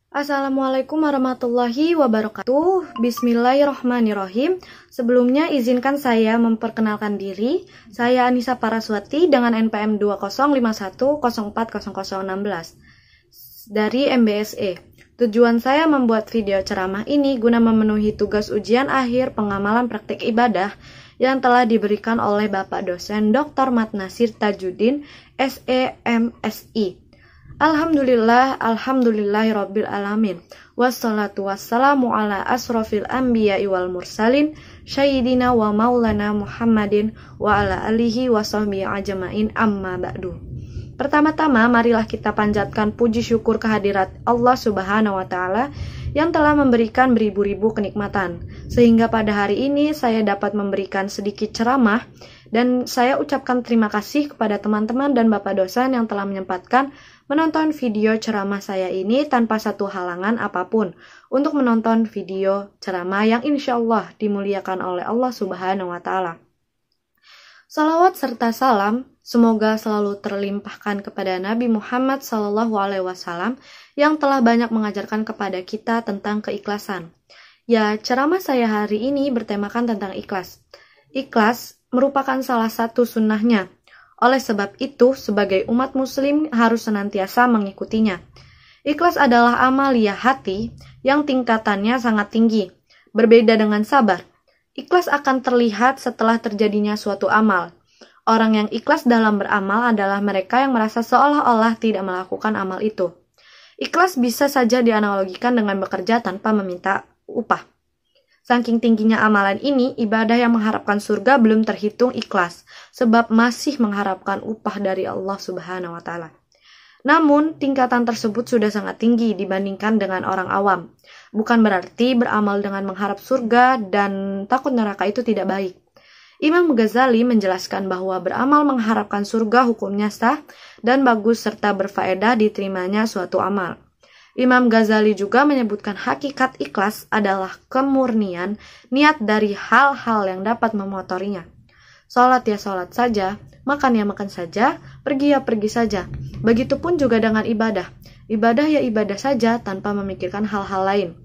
Assalamualaikum warahmatullahi wabarakatuh. Bismillahirrohmanirrohim. Sebelumnya izinkan saya memperkenalkan diri. Saya Anissa Paraswati dengan NPM 2051040016 dari MBSE. Tujuan saya membuat video ceramah ini guna memenuhi tugas ujian akhir pengamalan praktik ibadah yang telah diberikan oleh Bapak dosen Dr. Matnasir Tajuddin, SEMSI. Alhamdulillahirabbil alamin. Wassalatu wassalamu ala asrofil anbiya'i wal mursalin sayyidina wa maulana Muhammadin wa ala alihi wa sahbihi ajmain, amma ba'du. Pertama-tama marilah kita panjatkan puji syukur kehadirat Allah Subhanahu wa taala yang telah memberikan beribu-ribu kenikmatan sehingga pada hari ini saya dapat memberikan sedikit ceramah, dan saya ucapkan terima kasih kepada teman-teman dan Bapak dosen yang telah menyempatkan menonton video ceramah saya ini tanpa satu halangan apapun untuk menonton video ceramah yang insya Allah dimuliakan oleh Allah Subhanahu wa taala. Salawat serta salam semoga selalu terlimpahkan kepada Nabi Muhammad SAW yang telah banyak mengajarkan kepada kita tentang keikhlasan. Ya, ceramah saya hari ini bertemakan tentang ikhlas. Ikhlas merupakan salah satu sunnahnya. Oleh sebab itu, sebagai umat muslim harus senantiasa mengikutinya. Ikhlas adalah amaliyah hati yang tingkatannya sangat tinggi. Berbeda dengan sabar, ikhlas akan terlihat setelah terjadinya suatu amal. Orang yang ikhlas dalam beramal adalah mereka yang merasa seolah-olah tidak melakukan amal itu. Ikhlas bisa saja dianalogikan dengan bekerja tanpa meminta upah. Saking tingginya amalan ini, ibadah yang mengharapkan surga belum terhitung ikhlas, sebab masih mengharapkan upah dari Allah Subhanahu wa taala. Namun, tingkatan tersebut sudah sangat tinggi dibandingkan dengan orang awam. Bukan berarti beramal dengan mengharap surga dan takut neraka itu tidak baik. Imam Ghazali menjelaskan bahwa beramal mengharapkan surga hukumnya sah dan bagus serta berfaedah diterimanya suatu amal. Imam Ghazali juga menyebutkan hakikat ikhlas adalah kemurnian niat dari hal-hal yang dapat memotorinya. Sholat ya sholat saja, makan ya makan saja, pergi ya pergi saja. Begitupun juga dengan ibadah. Ibadah ya ibadah saja tanpa memikirkan hal-hal lain.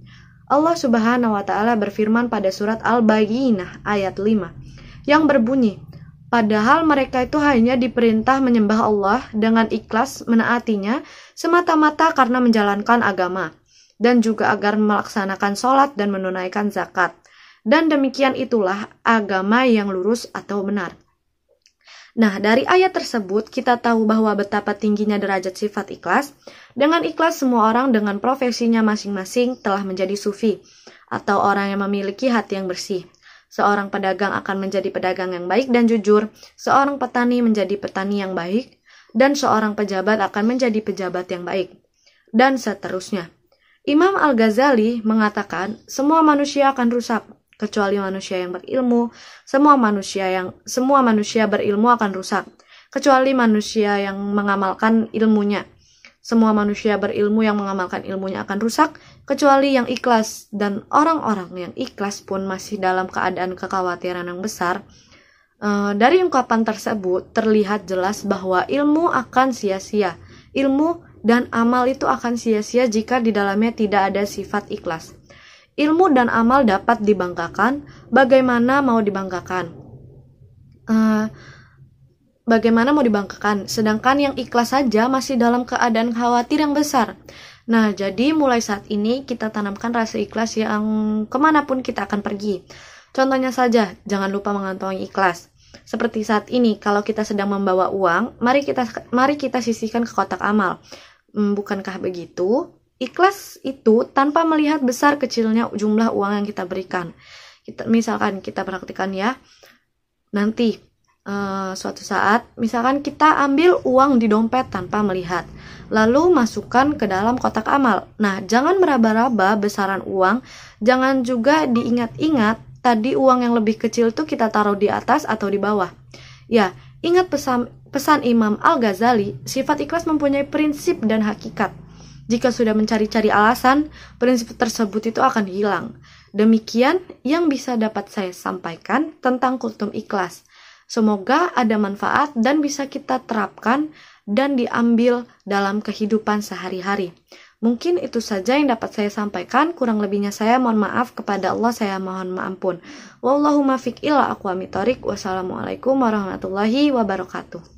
Allah Subhanahu wa taala berfirman pada surat Al-Bayyinah ayat 5 yang berbunyi, padahal mereka itu hanya diperintah menyembah Allah dengan ikhlas menaatinya semata-mata karena menjalankan agama, dan juga agar melaksanakan sholat dan menunaikan zakat. Dan demikian itulah agama yang lurus atau benar. Nah, dari ayat tersebut kita tahu bahwa betapa tingginya derajat sifat ikhlas. Dengan ikhlas semua orang dengan profesinya masing-masing telah menjadi sufi, atau orang yang memiliki hati yang bersih. Seorang pedagang akan menjadi pedagang yang baik dan jujur, seorang petani menjadi petani yang baik, dan seorang pejabat akan menjadi pejabat yang baik, dan seterusnya. Imam Al-Ghazali mengatakan, semua manusia akan rusak, kecuali manusia yang berilmu. Semua manusia berilmu akan rusak, kecuali manusia yang mengamalkan ilmunya. Semua manusia berilmu yang mengamalkan ilmunya akan rusak, kecuali yang ikhlas, dan orang-orang yang ikhlas pun masih dalam keadaan kekhawatiran yang besar. Dari ungkapan tersebut terlihat jelas bahwa ilmu akan sia-sia. Ilmu dan amal itu akan sia-sia jika di dalamnya tidak ada sifat ikhlas. Ilmu dan amal dapat dibanggakan, bagaimana mau dibanggakan? Sedangkan yang ikhlas saja masih dalam keadaan khawatir yang besar. Nah, jadi mulai saat ini kita tanamkan rasa ikhlas yang kemanapun kita akan pergi. Contohnya saja, jangan lupa mengantongi ikhlas. Seperti saat ini, kalau kita sedang membawa uang, mari kita sisihkan ke kotak amal. Bukankah begitu? Ikhlas itu tanpa melihat besar kecilnya jumlah uang yang kita berikan. Misalkan kita praktikkan ya, nanti suatu saat, misalkan kita ambil uang di dompet tanpa melihat, lalu masukkan ke dalam kotak amal. Nah, jangan meraba-raba besaran uang, jangan juga diingat-ingat tadi uang yang lebih kecil itu kita taruh di atas atau di bawah. Ya, ingat pesan Imam Al-Ghazali, sifat ikhlas mempunyai prinsip dan hakikat. Jika sudah mencari-cari alasan, prinsip tersebut itu akan hilang. Demikian yang bisa dapat saya sampaikan tentang kultum ikhlas. Semoga ada manfaat dan bisa kita terapkan dan diambil dalam kehidupan sehari-hari. Mungkin itu saja yang dapat saya sampaikan. Kurang lebihnya saya mohon maaf. Kepada Allah saya mohon ampun. Wallahumma fiq ila aqwamit thoriq. Wassalamualaikum warahmatullahi wabarakatuh.